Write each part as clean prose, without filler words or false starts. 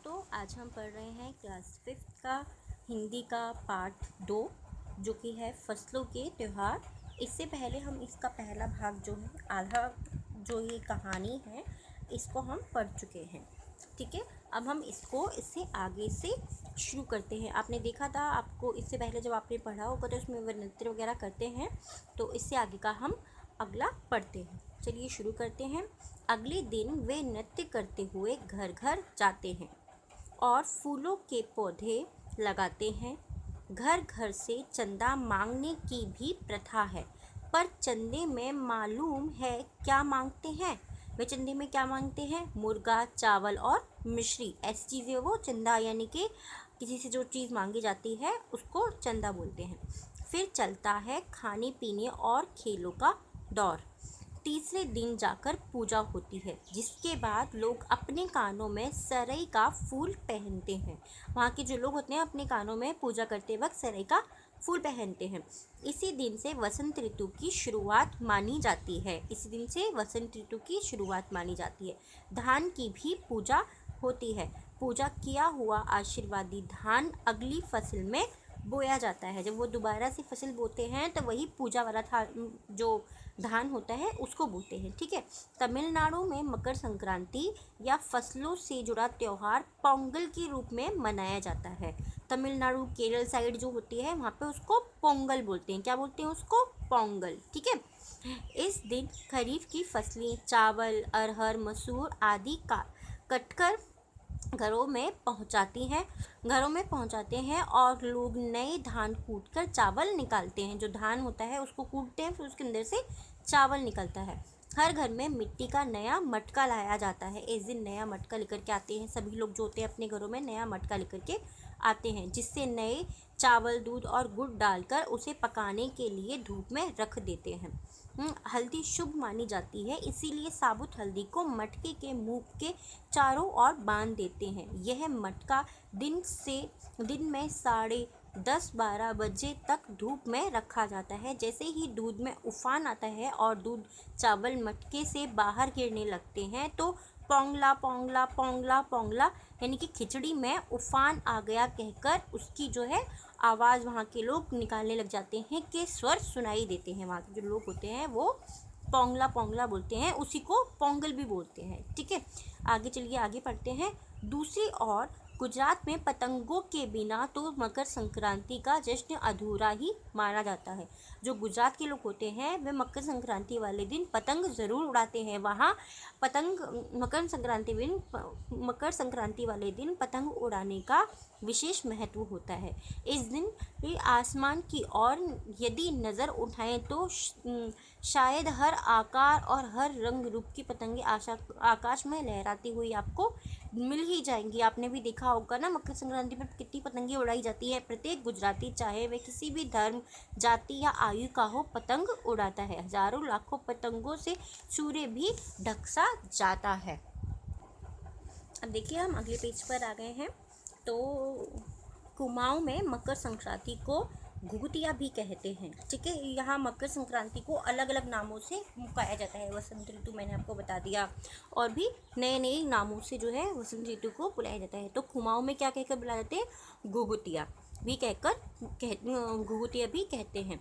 तो आज हम पढ़ रहे हैं क्लास 5 का हिंदी का पार्ट 2 जो कि है फसलों के त्यौहार। इससे पहले हम इसका पहला भाग जो है आधा जो ये कहानी है इसको हम पढ़ चुके हैं। ठीक है, अब हम इससे आगे से शुरू करते हैं। आपने देखा था, आपको इससे पहले जब आपने पढ़ा होगा तो उसमें वे नृत्य वगैरह करते हैं, तो इससे आगे का हम अगला पढ़ते हैं। चलिए शुरू करते हैं। अगले दिन वे नृत्य करते हुए घर घर जाते हैं और फूलों के पौधे लगाते हैं। घर घर से चंदा मांगने की भी प्रथा है, पर चंदे में मालूम है क्या मांगते हैं? वे चंदे में क्या मांगते हैं? मुर्गा, चावल और मिश्री, ऐसी चीज़ें वो चंदा यानी कि किसी से जो चीज़ मांगी जाती है उसको चंदा बोलते हैं। फिर चलता है खाने पीने और खेलों का दौर। तीसरे दिन जाकर पूजा होती है, जिसके बाद लोग अपने कानों में सरई का फूल पहनते हैं। वहाँ के जो लोग होते हैं अपने कानों में पूजा करते वक्त सरई का फूल पहनते हैं। इसी दिन से वसंत ऋतु की शुरुआत मानी जाती है। इसी दिन से वसंत ऋतु की शुरुआत मानी जाती है। धान की भी पूजा होती है। पूजा किया हुआ आशीर्वादी धान अगली फसल में बोया जाता है। जब वो दोबारा से फसल बोते हैं तो वही पूजा वाला जो धान होता है उसको बोते हैं। ठीक है, तमिलनाडु में मकर संक्रांति या फसलों से जुड़ा त्यौहार पोंगल के रूप में मनाया जाता है। तमिलनाडु केरल साइड जो होती है वहाँ पे उसको पोंगल बोलते हैं। क्या बोलते हैं उसको? पोंगल। ठीक है, इस दिन खरीफ की फसलें चावल, अरहर, मसूर आदि का कटकर घरों में पहुंचाते हैं और लोग नए धान कूटकर चावल निकालते हैं। जो धान होता है उसको कूटते हैं, फिर उसके अंदर से चावल निकलता है। हर घर में मिट्टी का नया मटका लाया जाता है। इस दिन नया मटका लेकर के आते हैं सभी लोग जो होते हैं अपने घरों में नया मटका लेकर के आते हैं, जिससे नए चावल, दूध और गुड़ डालकर उसे पकाने के लिए धूप में रख देते हैं। हल्दी शुभ मानी जाती है, इसीलिए साबुत हल्दी को मटके के मुंह के चारों ओर बांध देते हैं। यह मटका दिन में 10:30-12 बजे तक धूप में रखा जाता है। जैसे ही दूध में उफान आता है और दूध चावल मटके से बाहर गिरने लगते हैं तो पोंगला पोंगला पोंगला पोंगला यानी कि खिचड़ी में उफान आ गया कहकर उसकी जो है आवाज़ वहाँ के लोग निकालने लग जाते हैं कि स्वर सुनाई देते हैं। वहाँ के जो लोग होते हैं वो पोंगला पोंगला बोलते हैं, उसी को पोंगल भी बोलते हैं। ठीक है, आगे चलिए आगे पढ़ते हैं। दूसरी ओर गुजरात में पतंगों के बिना तो मकर संक्रांति का जश्न अधूरा ही माना जाता है। जो गुजरात के लोग होते हैं वे मकर संक्रांति वाले दिन पतंग ज़रूर उड़ाते हैं। वहाँ मकर संक्रांति वाले दिन पतंग उड़ाने का विशेष महत्व होता है। इस दिन आसमान की ओर यदि नज़र उठाएं तो शायद हर आकार और हर रंग रूप की पतंगे आकाश में लहराती हुई आपको मिल ही जाएंगी। आपने भी देखा होगा ना, मकर संक्रांति पर कितनी पतंगे उड़ाई जाती है। प्रत्येक गुजराती चाहे वह किसी भी धर्म, जाति या आयु का हो, पतंग उड़ाता है। हजारों लाखों पतंगों से सूर्य भी ढकसा जाता है। अब देखिए हम अगले पेज पर आ गए हैं। तो कुमाऊं में मकर संक्रांति को घुघुतिया भी कहते हैं। ठीक है, यहाँ मकर संक्रांति को अलग अलग नामों से पुकारा जाता है। वसंत ऋतु मैंने आपको बता दिया, और भी नए नए नामों से जो है वसंत ऋतु को बुलाया जाता है। तो कुमाऊं में क्या कहकर बुलाया जाते हैं? घुघुतिया भी कहते हैं।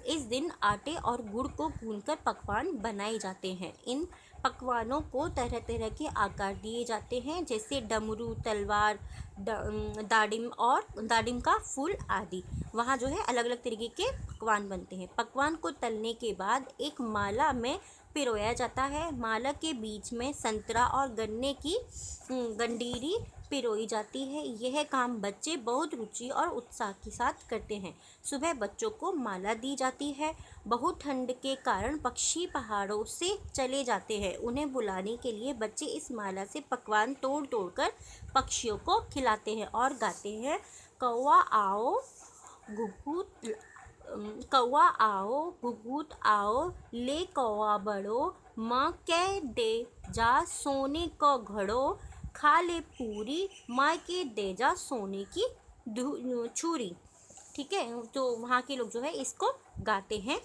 इस दिन आटे और गुड़ को भूनकर पकवान बनाए जाते हैं। इन पकवानों को तरह तरह के आकार दिए जाते हैं, जैसे डमरू, तलवार, दाडिम का फूल आदि। वहाँ जो है अलग अलग तरीके के पकवान बनते हैं। पकवान को तलने के बाद एक माला में पिरोया जाता है। माला के बीच में संतरा और गन्ने की गंडीरी पिरोई जाती है। यह काम बच्चे बहुत रुचि और उत्साह के साथ करते हैं। सुबह बच्चों को माला दी जाती है। बहुत ठंड के कारण पक्षी पहाड़ों से चले जाते हैं। उन्हें बुलाने के लिए बच्चे इस माला से पकवान तोड़ तोड़ कर पक्षियों को खिलाते हैं और गाते हैं, कौवा आओ घुघुत आओ, ले कौवा बड़ो, माँ कह दे जा सोने को घड़ो, खा ले पूरी, माँ के दे जा सोने की छुरी। ठीक है, तो वहाँ के लोग जो है इसको गाते हैं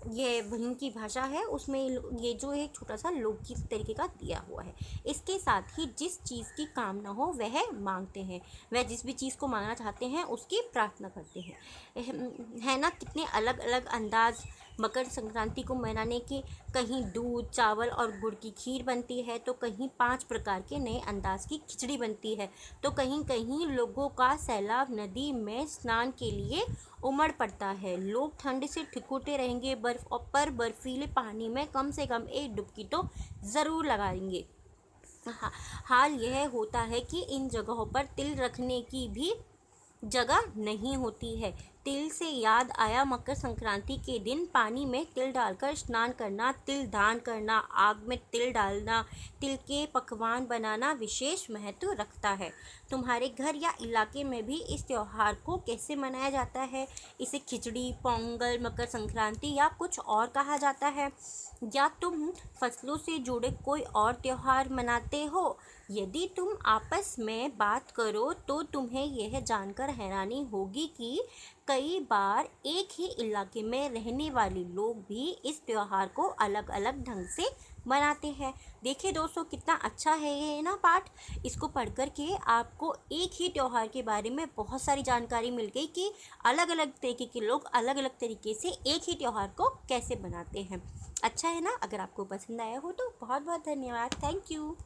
ये हिंदी भाषा है उसमें ये जो एक छोटा सा लोकगीत तरीके का दिया हुआ है। इसके साथ ही जिस चीज़ की कामना हो वह मांगते हैं, वह जिस भी चीज़ को मांगना चाहते हैं उसकी प्रार्थना करते हैं। है ना, कितने अलग अलग अंदाज मकर संक्रांति को मनाने के। कहीं दूध चावल और गुड़ की खीर बनती है, तो कहीं 5 प्रकार के नए अंदाज की खिचड़ी बनती है, तो कहीं कहीं लोगों का सैलाब नदी में स्नान के लिए उमड़ पड़ता है। लोग ठंड से ठिठुरते रहेंगे, बर्फ पर बर्फीले पानी में कम से कम एक डुबकी तो ज़रूर लगाएंगे। हाल यह होता है कि इन जगहों पर तिल रखने की भी जगह नहीं होती है। तिल से याद आया, मकर संक्रांति के दिन पानी में तिल डालकर स्नान करना, तिल दान करना, आग में तिल डालना, तिल के पकवान बनाना विशेष महत्व रखता है। तुम्हारे घर या इलाके में भी इस त्यौहार को कैसे मनाया जाता है? इसे खिचड़ी, पोंगल, मकर संक्रांति या कुछ और कहा जाता है? या तुम फसलों से जुड़े कोई और त्यौहार मनाते हो? यदि तुम आपस में बात करो तो तुम्हें यह जानकर हैरानी होगी कि कई बार एक ही इलाके में रहने वाले लोग भी इस त्योहार को अलग अलग ढंग से मनाते हैं। देखिए दोस्तों, कितना अच्छा है ये ना पाठ। इसको पढ़ कर के आपको एक ही त्योहार के बारे में बहुत सारी जानकारी मिल गई कि अलग अलग तरीके के लोग अलग अलग तरीके से एक ही त्योहार को कैसे मनाते हैं। अच्छा है ना? अगर आपको पसंद आया हो तो बहुत बहुत धन्यवाद। Thank you.